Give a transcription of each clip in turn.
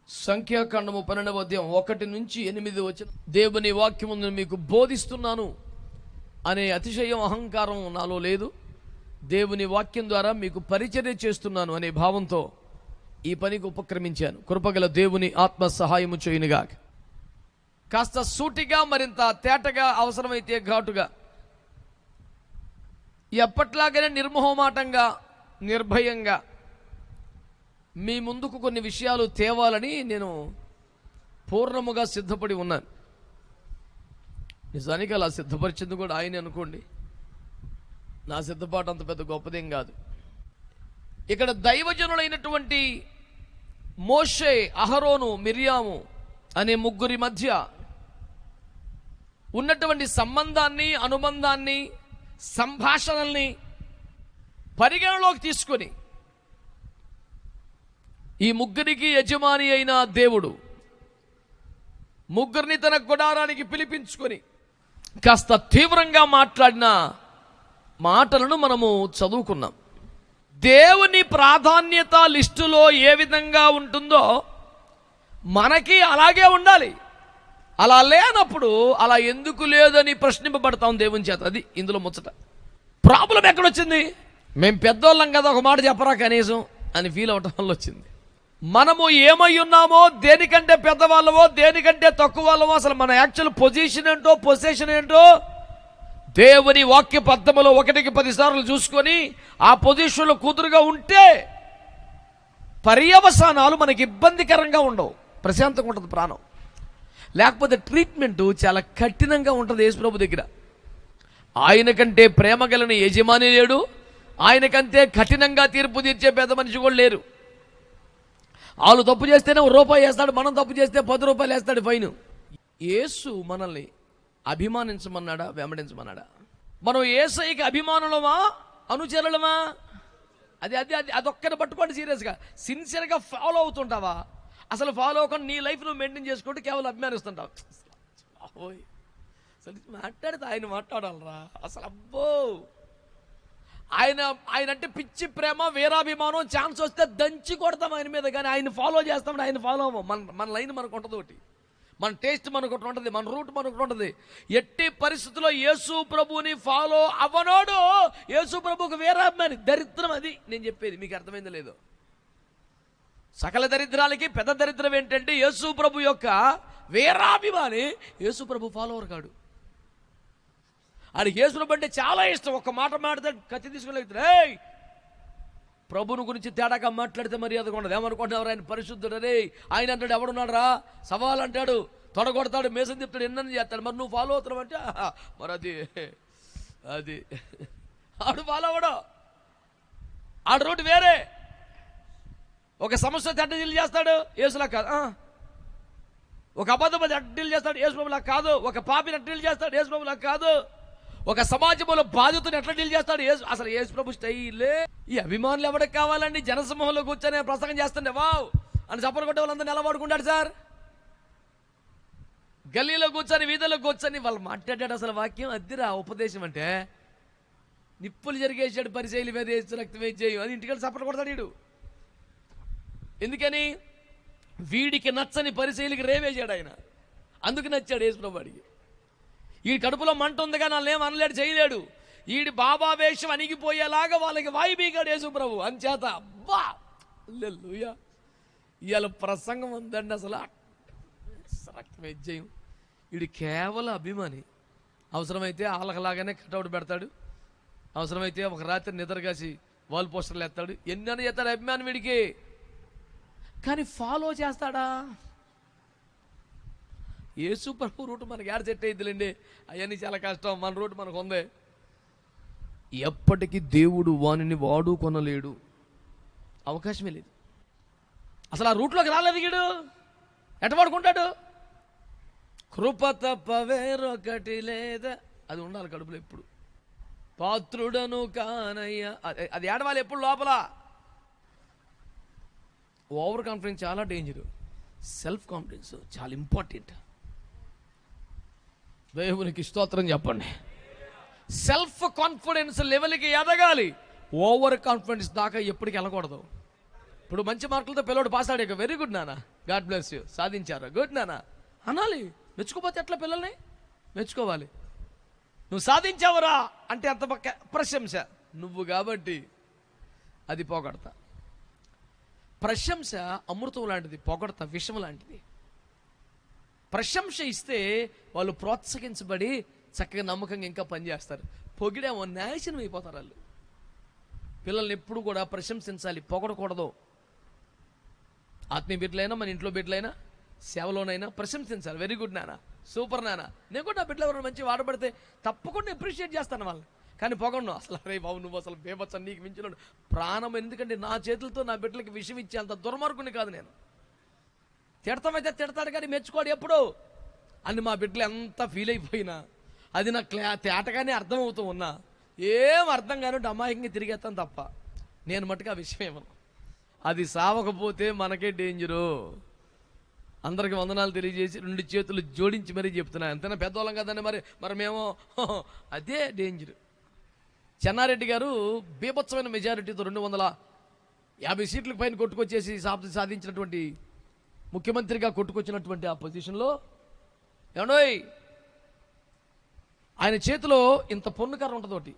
సంఖ్యాకాండము 12వ అధ్యాయం 1 నుంచి 8 వచనం. దేవుని వాక్యమును మీకు బోధిస్తున్నాను అనే అతిశయం అహంకారం నాలో లేదు. దేవుని వాక్యం ద్వారా మీకు పరిచర్య చేస్తున్నాను అనే భావంతో ఈ పనికి ఉపక్రమించాను. కృపగల దేవుని ఆత్మ సహాయము చేయునుగా. కాస్త సూటిగా, మరింత తేటగా, అవసరమైతే ఘాటుగా, ఎప్పట్లాగానే నిర్మోహమాటంగా, నిర్భయంగా మీ ముందుకు కొన్ని విషయాలు తేవాలని నేను పూర్ణముగా సిద్ధపడి ఉన్నాను. నిజానికి అలా సిద్ధపరిచింది కూడా ఆయనే అనుకోండి. నా సిద్ధపాటు అంత పెద్ద గొప్పదేం కాదు. ఇక్కడ దైవజనులైనటువంటి మోషే, అహరోను, మిర్యాము అనే ముగ్గురి మధ్య ఉన్నటువంటి సంబంధాన్ని, అనుబంధాన్ని, సంభాషణల్ని పరిగణలోకి తీసుకొని ఈ ముగ్గురికి యజమాని అయిన దేవుడు ముగ్గురిని తన గుడారానికి పిలిపించుకొని కాస్త తీవ్రంగా మాట్లాడిన మాటలను మనము చదువుకున్నాం. దేవుని ప్రాధాన్యత లిస్టులో ఏ విధంగా ఉంటుందో మనకి అలాగే ఉండాలి. అలా లేనప్పుడు అలా ఎందుకు లేదని ప్రశ్నింపబడతాం దేవుని చేత. అది ఇందులో ముచ్చట. ప్రాబ్లం ఎక్కడొచ్చింది? మేము పెద్దోళ్ళం కదా, ఒక మాట చెప్పరా కనీసం అని ఫీల్ అవటం వల్ల వచ్చింది. మనము ఏమై ఉన్నామో, దేనికంటే పెద్దవాళ్ళమో, దేనికంటే తక్కువ వాళ్ళమో, అసలు మన యాక్చువల్ పొజిషన్ ఏంటో, పొజిషన్ ఏంటో దేవుని వాక్య పద్ధతిలో 1కి 10 సార్లు చూసుకొని ఆ పొజిషన్లో కూతురుగా ఉంటే పర్యవసానాలు మనకి ఇబ్బందికరంగా ఉండవు, ప్రశాంతంగా ఉంటుంది ప్రాణం. లేకపోతే ట్రీట్మెంట్ చాలా కఠినంగా ఉంటుంది. యేసుప్రభు దగ్గర ఆయన కంటే ప్రేమ గలన యజమాని లేడు, ఆయనకంతే కఠినంగా తీర్పు తీర్చే పెద్ద మనిషి కూడా లేరు. వాళ్ళు తప్పు చేస్తేనే ₹1 వేస్తాడు, మనం తప్పు చేస్తే ₹10 వేస్తాడు ఫైన్. యేసు మనల్ని అభిమానించమన్నాడా, వెంబడించమన్నాడా? మనం యేసయ్యకి అభిమానులమా, అనుచరులమా? అది అది అది అదొక్కటి పట్టుకోండి సీరియస్గా. సిన్సియర్గా ఫాలో అవుతుంటావా? అసలు ఫాలో అవ్వకుండా నీ లైఫ్ నువ్వు మెయింటైన్ చేసుకుంటూ కేవలం అభిమానిస్తుంటావు. అసలు మాట్లాడితే ఆయన మాట్లాడాలరా అసలు. అబ్బో, ఆయన అంటే పిచ్చి ప్రేమ, వీరాభిమానం. ఛాన్స్ వస్తే దంచి కొడతాం ఆయన మీద, కానీ ఆయన ఫాలో చేస్తామని ఆయన ఫాలో అవ్వం. మన లైన్ మనకు ఉంటుంది ఒకటి, మన టేస్ట్ మనకు ఒకటి ఉంటుంది, మన రూట్ మనకు ఉంటుంది. ఎట్టి పరిస్థితుల్లో యేసు ప్రభుని ఫాలో అవ్వనోడు యేసు ప్రభుకు వీరాభిమాని. దరిద్రం అది నేను చెప్పేది. మీకు అర్థమైందో లేదో? సకల దరిద్రాలకి పెద్ద దరిద్రం ఏంటంటే యేసు ప్రభు యొక్క వీరాభిమాని యేసు ప్రభు ఫాలోవర్ కాడు. ఆడికి యేసు ప్రభు అంటే చాలా ఇష్టం. ఒక్క మాట మాట్లాడితే కత్తి తీసుకుని ప్రభుని గురించి తేడాగా మాట్లాడితే మర్యాదగా ఉండదు. ఏమనుకుంటున్నారు? ఆయన పరిశుద్ధుడు. రే ఆయన అంటాడు, ఎవడున్నాడు రా సవాల్ అంటాడు, తొడగొడతాడు, మేసం తిప్పుతాడు, ఎన్నని చేస్తాడు. మరి నువ్వు ఫాలో అవుతున్నావు అంటే మరి అది ఆడు ఫాలో అవడు. ఆడు రోడ్డు వేరే. ఒక సమస్య అడ్డ డీల్ చేస్తాడు, యేసులా కాదు. ఒక అబద్ధం అడ్డ డీల్ చేస్తాడు, యేసు ప్రభులా కాదు. ఒక పాపిని అడ్డ డీల్ చేస్తాడు, యేసు ప్రభులా కాదు. ఒక సమాజంలో బాధ్యతను ఎట్లా డీల్ చేస్తాడు అసలు యేసు ప్రభు స్టైలే. ఈ అభిమానులు ఎవరికి కావాలండి? జనసమూహంలో కూర్చొని ప్రసంగం చేస్తుండే వావ్ అని చప్పలు కొట్టే వాళ్ళందరూ నిలబడుకుంటాడు సార్. గల్లీలో కూర్చొని, వీధుల్లో కూర్చొని వాళ్ళు మాట్లాడాడు అసలు వాక్యం. అద్దిరా ఉపదేశం అంటే. నిప్పులు జరిగేసాడు, పరిచయలు మీద వేసి రక్తం వేసేయు అది ఇంటికి చప్పలు కొడతాడు వీడు. ఎందుకని? వీడికి నచ్చని పరిచయలకి రేవేసాడు ఆయన. అందుకు నచ్చాడు యేసు ప్రభు వాడికి. ఈ కడుపులో మంట ఉంది కానీ వాళ్ళని ఏం అనలేడు, చేయలేడు. ఈడి బాబా వేషం అణిగిపోయేలాగా వాళ్ళకి వాయి బీగాడు యేసు ప్రభు. అంచేత అబ్బా హల్లెలూయా, ఇవాళ ప్రసంగం ఉందండి అసలు రక్తమేజ్జయం. వీడు కేవలం అభిమాని. అవసరమైతే వాళ్ళలాగానే కటౌట్ పెడతాడు, అవసరమైతే ఒక రాత్రి నిద్రగాసి వాల్ పోస్టర్లు ఎత్తాడు, ఎన్నైనా చేస్తాడు అభిమాని వీడికి. కానీ ఫాలో చేస్తాడా? యేసు ప్రభు రూట్ మనకి యాడ్ సెట్ అయిద్దిలేండి, అవన్నీ చాలా కష్టం. మన రూట్ మనకు ఉంది. ఎప్పటికీ దేవుడు వానిని వాడుకొనలేడు, అవకాశమే లేదు. అసలు ఆ రూట్లోకి రాలేదు వీడు. ఎట్ట వాడుకుంటాడు? కృప తప్ప వేరొకటి లేదా, అది ఉండాలి కడుపులో ఎప్పుడు. పాత్రుడను కానయ్యా, అది ఏడవాలి ఎప్పుడు లోపల. ఓవర్ కాన్ఫిడెన్స్ చాలా డేంజర్, సెల్ఫ్ కాన్ఫిడెన్స్ చాలా ఇంపార్టెంట్. దేవునికి స్తోత్రం చెప్పండి. సెల్ఫ్ కాన్ఫిడెన్స్ లెవెల్కి ఎదగాలి. ఓవర్ కాన్ఫిడెన్స్ దాకా ఎప్పటికీ వెళ్ళకూడదు. ఇప్పుడు మంచి మార్కులతో పిల్లవాడు పాస్ ఆడాక వెరీ గుడ్ నాన్న, గాడ్ బ్లెస్ యూ, సాధించారు, గుడ్ నాన్న అనాలి. మెచ్చుకోపోతే ఎట్లా పిల్లల్ని మెచ్చుకోవాలి. నువ్వు సాధించావురా అంటే అంత ప్రశంస, నువ్వు కాబట్టి అది పొగడతా. ప్రశంస అమృతం లాంటిది, పొగడతా విషం లాంటిది. ప్రశంస ఇస్తే వాళ్ళు ప్రోత్సహించబడి చక్కగా నమ్మకంగా ఇంకా పనిచేస్తారు. పొగిడేమో నాశనం అయిపోతారు వాళ్ళు. పిల్లల్ని ఎప్పుడు కూడా ప్రశంసించాలి, పొగడకూడదు. ఆత్మీయ బిడ్డలైనా మన ఇంట్లో బిడ్డలైనా సేవలోనైనా ప్రశంసించాలి. వెరీ గుడ్ నాన్న, సూపర్ నాన్న. నేను కూడా నా బిడ్డలు ఎవరైనా మంచి వాడబడితే తప్పకుండా అప్రిషియేట్ చేస్తాను వాళ్ళని, కానీ పొగడను. అసలు అరే బాబు నువ్వు అసలు బేబచ్చ, నీకు మించిన ప్రాణం. ఎందుకంటే నా చేతులతో నా బిడ్డలకి విషయం ఇచ్చే అంత దుర్మార్గుని కాదు నేను. తిడతామైతే తిడతాడు కానీ మెచ్చుకోడు ఎప్పుడు అని. మా బిడ్డలు ఎంత ఫీల్ అయిపోయినా అది నాకు తేటగానే అర్థమవుతూ ఉన్నా ఏం అర్థం కాని అమాయకంగా తిరిగేస్తాను తప్ప నేను మట్టుకు ఆ విషయం ఏమన్నా. అది సావకపోతే మనకే డేంజరు. అందరికి వందనాలు తెలియజేసి 2 చేతులు జోడించి మరీ చెప్తున్నా. ఎంతైనా పెద్దవాళ్ళం కదండి, మరి మేము అదే డేంజర్. చెన్నారెడ్డి గారు బీభత్సమైన మెజారిటీతో 250 సీట్లకు పైన కొట్టుకొచ్చేసి సాధించినటువంటి ముఖ్యమంత్రిగా కొట్టుకొచ్చినటువంటి ఆ పొజిషన్లో ఏమండోయ్ ఆయన చేతిలో ఇంత పొన్ను కర్ర ఉంటుంది ఒకటి,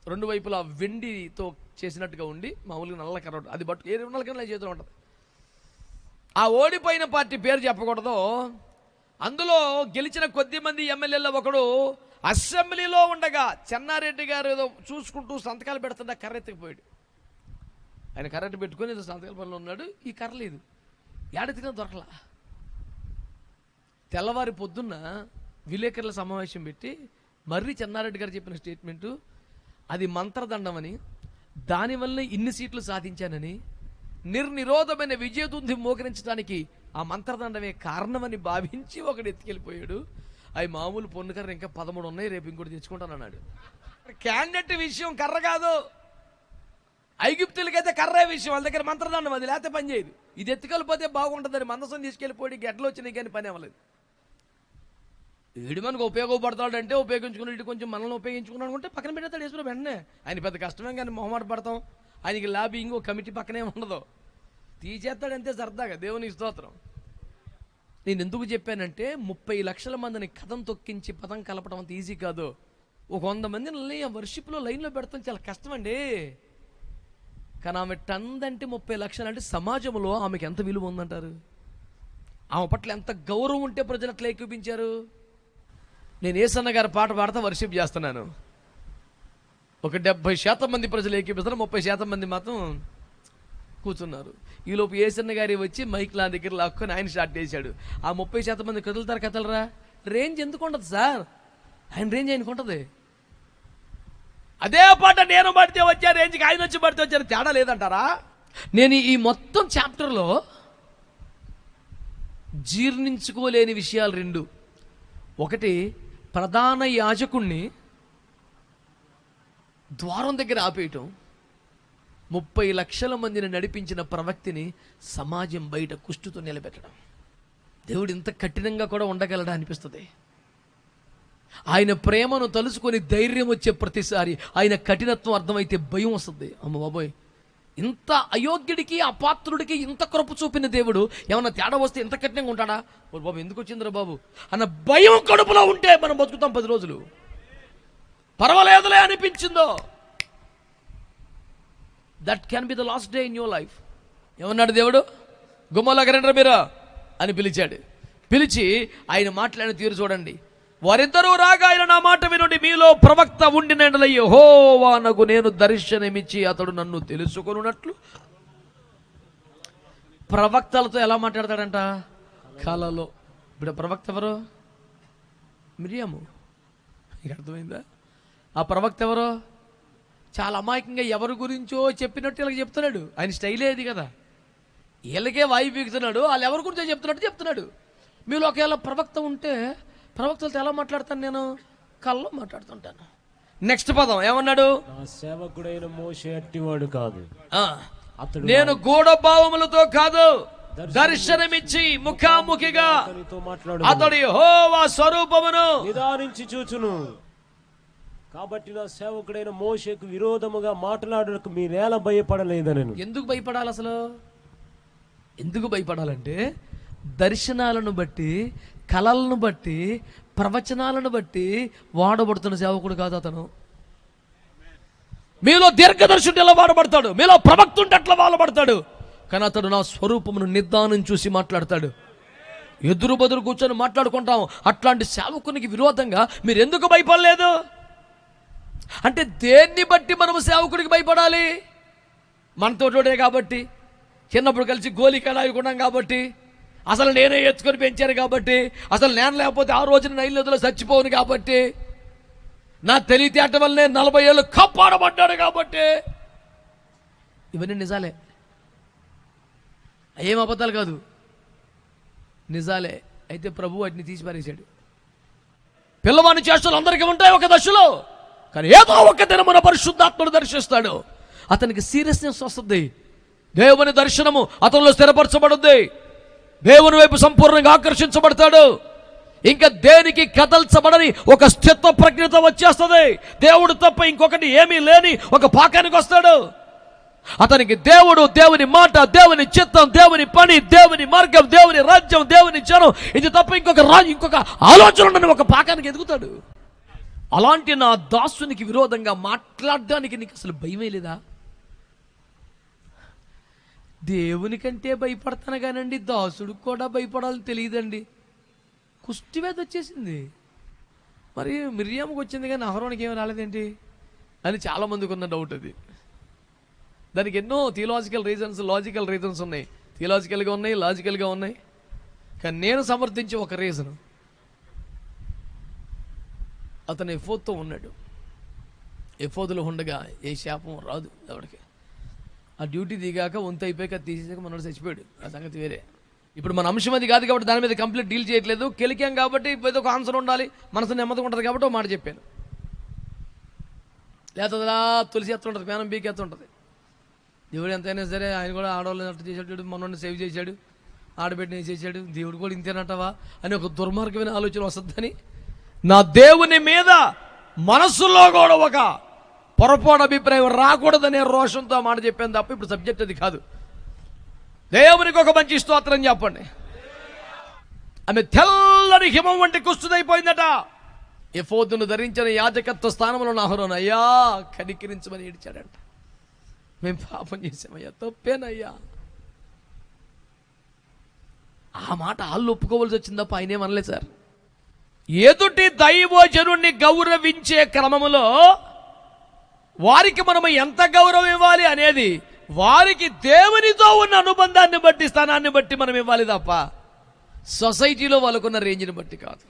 2 వైపులా వెండితో చేసినట్టుగా ఉండి మామూలుగా నల్ల కర్ర ఉంటుంది. అది బట్టు ఏ 2 నల్ల కర్ర చేతిలో ఉంటుంది. ఆ ఓడిపోయిన పార్టీ పేరు చెప్పకూడదు. అందులో గెలిచిన కొద్ది మంది ఎమ్మెల్యేలో ఒకడు అసెంబ్లీలో ఉండగా చెన్నారెడ్డి గారు ఏదో చూసుకుంటూ సంతకాలు పెడుతుంటే కర్ర ఎత్తుకుపోయాడు. ఆయన కర్ర పెట్టుకొని ఏదో సంతకాల పనిలో ఉన్నాడు. ఈ కర్ర లేదు, ఏడెత్తినా దొరకలా. తెల్లవారి పొద్దున్న విలేకరుల సమావేశం పెట్టి మర్రి చెన్నారెడ్డి గారు చెప్పిన స్టేట్మెంటు అది మంత్రదండమని, దానివల్ల ఇన్ని సీట్లు సాధించానని, నిర్నిరోధమైన విజయదుంది మోకరించడానికి ఆ మంత్రదండమే కారణమని భావించి ఒకడు ఎత్తుకెళ్ళిపోయాడు. అవి మామూలు పొన్ను కర్ర ఇంకా 13 ఉన్నాయి, రేపు ఇంకోటి తెచ్చుకుంటానన్నాడు. క్యాండిడేట్ విషయం కర్ర కాదు, ఐగుప్తులకైతే కర్రే విషయం, వాళ్ళ దగ్గర మంత్రదండం, అది లేకపోతే పని చేయదు. ఇది ఎత్తుకెళ్ళిపోతే బాగుంటుందని మందసం తీసుకెళ్ళిపోయి గెడ్డలు వచ్చినాయి కానీ పని అవ్వలేదు. వీడు మనకు ఉపయోగపడతాడంటే ఉపయోగించుకుని ఇటు కొంచెం మనల్ని ఉపయోగించుకున్నాడు అనుకుంటే పక్కన పెట్టేస్తాడు వేసుకుని వెంటనే. ఆయన పెద్ద కష్టమే కానీ మొహమాట పడతాం. ఆయనకి లాబింగ్ కమిటీ పక్కనే ఉండదు, తీసేస్తాడంతే సరదాగా. దేవుని స్తోత్రం. నేను ఎందుకు చెప్పానంటే 30 లక్షల మందిని కథం తొక్కించి పదం కలపడం అంత ఈజీ కాదు. ఒక 100 మందిని వర్షిప్లో లైన్లో పెడతాం చాలా కష్టం అండి. కానీ ఆమె టందంటే 30 లక్షలు అంటే సమాజంలో ఆమెకి ఎంత విలువ ఉందంటారు? ఆమె పట్ల ఎంత గౌరవం ఉంటే ప్రజలు అట్లా ఏకీపించారు. నేను ఏసన్న గారి పాట పాడుతూ వర్షిప్ చేస్తున్నాను. ఒక 70% మంది ప్రజలు ఏకీపిస్తారు, 30% మంది మాత్రం కూర్చున్నారు. ఈలోపు ఏసన్న గారి వచ్చి మైక్ నా దగ్గర లాక్కొని ఆయన స్టార్ట్ చేశాడు. ఆ 30% మంది కదులుతారు కదలరా? రేంజ్ ఎందుకు ఉండదు సార్? ఆయన రేంజ్ ఆయనకు ఉంటుంది. అదే పాట నేను పడితే వచ్చా రేంజ్కి ఆయన వచ్చి పడితే వచ్చారు, తేడా లేదంటారా? నేను ఈ మొత్తం చాప్టర్లో జీర్ణించుకోలేని విషయాలు 2. ఒకటి, ప్రధాన యాజకుణ్ణి ద్వారం దగ్గర ఆపేయటం, 30 లక్షల మందిని నడిపించిన ప్రవక్తిని సమాజం బయట కుష్టుతో నిలబెట్టడం. దేవుడు ఇంత కఠినంగా కూడా ఉండగలడా అనిపిస్తుంది. ఆయన ప్రేమను తలుసుకొని ధైర్యం వచ్చే ప్రతిసారి ఆయన కఠినత్వం అర్థమైతే భయం వస్తుంది. అమ్మ బాబోయ్, ఇంత అయోగ్యుడికి అపాత్రుడికి ఇంత కృప చూపిన దేవుడు ఏమన్నా తేడా వస్తే ఇంత కఠినంగా ఉంటాడా? ఓ బాబు ఎందుకు వచ్చిందిరా బాబు అన్న భయం కడుపులో ఉంటే మనం బతుకుతాం 10 రోజులు. పర్వాలేదులే అనిపించిందో, that can be the last day in your life. ఏమన్నాడు దేవుడు? గుమ్మలోకి రండి మీరు అని పిలిచాడు. పిలిచి ఆయన మాట్లాడిన తీరు చూడండి. వారిద్దరూ రాగా ఆయన నా మాట వినుడి, మీలో ప్రవక్త ఉండిన యెహోవానకు నేను దర్శనమిచ్చి అతడు నన్ను తెలుసుకొనున్నట్లు. ప్రవక్తలతో ఎలా మాట్లాడతాడంట? కలలో. ఇప్పుడు ప్రవక్త ఎవరు? మిరియాము. మీకు అర్థమైందా? ఆ ప్రవక్త ఎవరో చాలా అమాయకంగా ఎవరి గురించో చెప్పినట్టు వీళ్ళకి చెప్తున్నాడు. ఆయన స్టైలే అది కదా. వీళ్ళకే వాయి పీకుతున్నాడు, వాళ్ళు ఎవరి గురించో చెప్తున్నాడు. మీలో ఒకవేళ ప్రవక్త ఉంటే ప్రవక్తలతో ఎలా మాట్లాడతాను? నేను కల్లో మాట్లాడుతుంటాను. నెక్స్ట్ పదం ఏమన్నాడు? నా సేవకుడైన మోషే అట్టివాడు కాదు, నేను గూఢ భావములతో కాదు దర్శనమిచ్చి ముఖాముఖిగా అతడు యెహోవా స్వరూపమును నిదానించి చూచును. కాబట్టి నా సేవకుడైన మోషేకు విరోధముగా మాట్లాడడానికి మీరేలా భయపడలేదని. ఎందుకు భయపడాలి అసలు? ఎందుకు భయపడాలంటే దర్శనాలను బట్టి, కలలను బట్టి, ప్రవచనాలను బట్టి వాడబడుతున్న సేవకుడు కాదు అతను. మీలో దీర్ఘదర్శుడు ఎలా వాడబడతాడు, మీలో ప్రవక్త ఉంటే అట్లా వాడబడతాడు. కానీ అతడు నా స్వరూపమును నిర్ధానం చూసి మాట్లాడతాడు. ఎదురు బదురు కూర్చొని మాట్లాడుకుంటాం. అట్లాంటి సేవకునికి విరోధంగా మీరు ఎందుకు భయపడలేదు అంటే, దేన్ని బట్టి మనము సేవకుడికి భయపడాలి? మనతోటోడే కాబట్టి, చిన్నప్పుడు కలిసి గోలికాయలు ఆడుకున్నాం కాబట్టి, అసలు నేనే ఎత్తుకొని పెంచాను కాబట్టి, అసలు నేను లేకపోతే ఆ రోజున నైలుదిలో చచ్చిపోను కాబట్టి, నా తెలివితేట వల్లనే 40 ఏళ్ళు కాపాడబడ్డాడు కాబట్టి. ఇవన్నీ నిజాలే, ఏం అబద్ధాలు కాదు, నిజాలే. అయితే ప్రభు వాటిని తీసి పారేశాడు. పిల్లవాని చేష్టలు అందరికీ ఉంటాయి ఒక దశలో, కానీ ఏదో ఒక దినమున పరిశుద్ధాత్ముడు దర్శిస్తాడు. అతనికి సీరియస్నెస్ వస్తుంది. దేవుని దర్శనము అతనిలో స్థిరపరచబడుద్ది. దేవుని వైపు సంపూర్ణంగా ఆకర్షించబడతాడు. ఇంకా దేనికి కదల్చబడని ఒక స్థిత్వ ప్రజ్ఞత వచ్చేస్తుంది. దేవుడు తప్ప ఇంకొకటి ఏమీ లేని ఒక పాకానికి వస్తాడు. అతనికి దేవుడు, దేవుని మాట, దేవుని చిత్తం, దేవుని పని, దేవుని మార్గం, దేవుని రాజ్యం, దేవుని జనం, ఇది తప్ప ఇంకొక ఆలోచన ఉండని ఒక పాకానికి ఎదుగుతాడు. అలాంటి నా దాసునికి విరోధంగా మాట్లాడడానికి నీకు అసలు భయమే లేదా? దేవునికంటే భయపడతాను కానండి, దాసుడికి కూడా భయపడాలని తెలియదండి. కుష్టివేద వచ్చేసింది. మరి మిరియాముకు వచ్చింది కానీ అహరోనికి ఏమి రాలేదేంటి అని చాలామందికి ఉన్న డౌట్ అది. దానికి ఎన్నో థియలాజికల్ రీజన్స్, లాజికల్ రీజన్స్ ఉన్నాయి. థియలాజికల్గా ఉన్నాయి, లాజికల్గా ఉన్నాయి. కానీ నేను సమర్థించే ఒక రీజన్, అతను ఎఫోద్తో ఉన్నాడు. ఎఫోదులో ఉండగా ఏ శాపం రాదు ఎవరికి. ఆ డ్యూటీ దిగాక వంతు అయిపోయాక తీసేసాక మనోడు చచ్చిపోయాడు. ఆ సంగతి వేరే. ఇప్పుడు మన అంశం అది కాదు కాబట్టి దాని మీద కంప్లీట్ డీల్ చేయట్లేదు. కెలికాం కాబట్టి ఏదో ఒక ఆన్సర్ ఉండాలి, మనసు నెమ్మదిగా ఉంటుంది కాబట్టి ఒక మాట చెప్పాను. లేకపోతే తులసి ఎత్తుంటుంది, పేనం బీకి ఎత్తుంటుంది. దేవుడు ఎంతైనా సరే ఆయన కూడా ఆడవాళ్ళని అట్లా చేసాడు, మనోడిని సేవ్ చేశాడు, ఆడబిడ్డని చేశాడు, దేవుడు కూడా ఇంతేనట్టవా అని ఒక దుర్మార్గమైన ఆలోచన వస్తుందని నా దేవుని మీద మనస్సులో కూడా ఒక పొరపాటు అభిప్రాయం రాకూడదనే రోషంతో మాట చెప్పాను తప్ప ఇప్పుడు సబ్జెక్ట్ అది కాదు. దేవునికి ఒక మంచి స్తోత్రం చెప్పండి. ఆమె తెల్లని హిమం వంటి కుష్టుదైపోయిందట. ఎఫోదును ధరించిన యాజకత్వ స్థానంలో అహరోను అయ్యా కనికరించమని ఏడ్చాడంట. మేము పాపం చేసామయ్యా, తప్పేనయ్యా. ఆ మాట వాళ్ళు ఒప్పుకోవాల్సి వచ్చింది తప్ప ఆయన ఏమనలేదు సార్. ఎదుటి దైవజనుణ్ణి గౌరవించే క్రమములో వారికి మనం ఎంత గౌరవం ఇవ్వాలి అనేది వారికి దేవునితో ఉన్న అనుబంధాన్ని బట్టి, స్థానాన్ని బట్టి మనం ఇవ్వాలి తప్ప సొసైటీలో వాళ్ళకున్న రేంజ్ని బట్టి కాదు.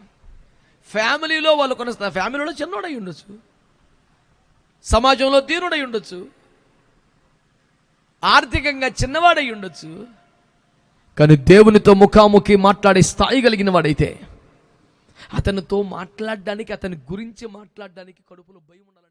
ఫ్యామిలీలో వాళ్ళకున్న, ఫ్యామిలీలో చిన్నోడై ఉండొచ్చు, సమాజంలో దీనుడై ఉండొచ్చు, ఆర్థికంగా చిన్నవాడై ఉండొచ్చు, కానీ దేవునితో ముఖాముఖి మాట్లాడే స్థాయి కలిగిన వాడైతే అతనితో మాట్లాడడానికి, అతని గురించి మాట్లాడడానికి కడుపులో భయం ఉండాలి.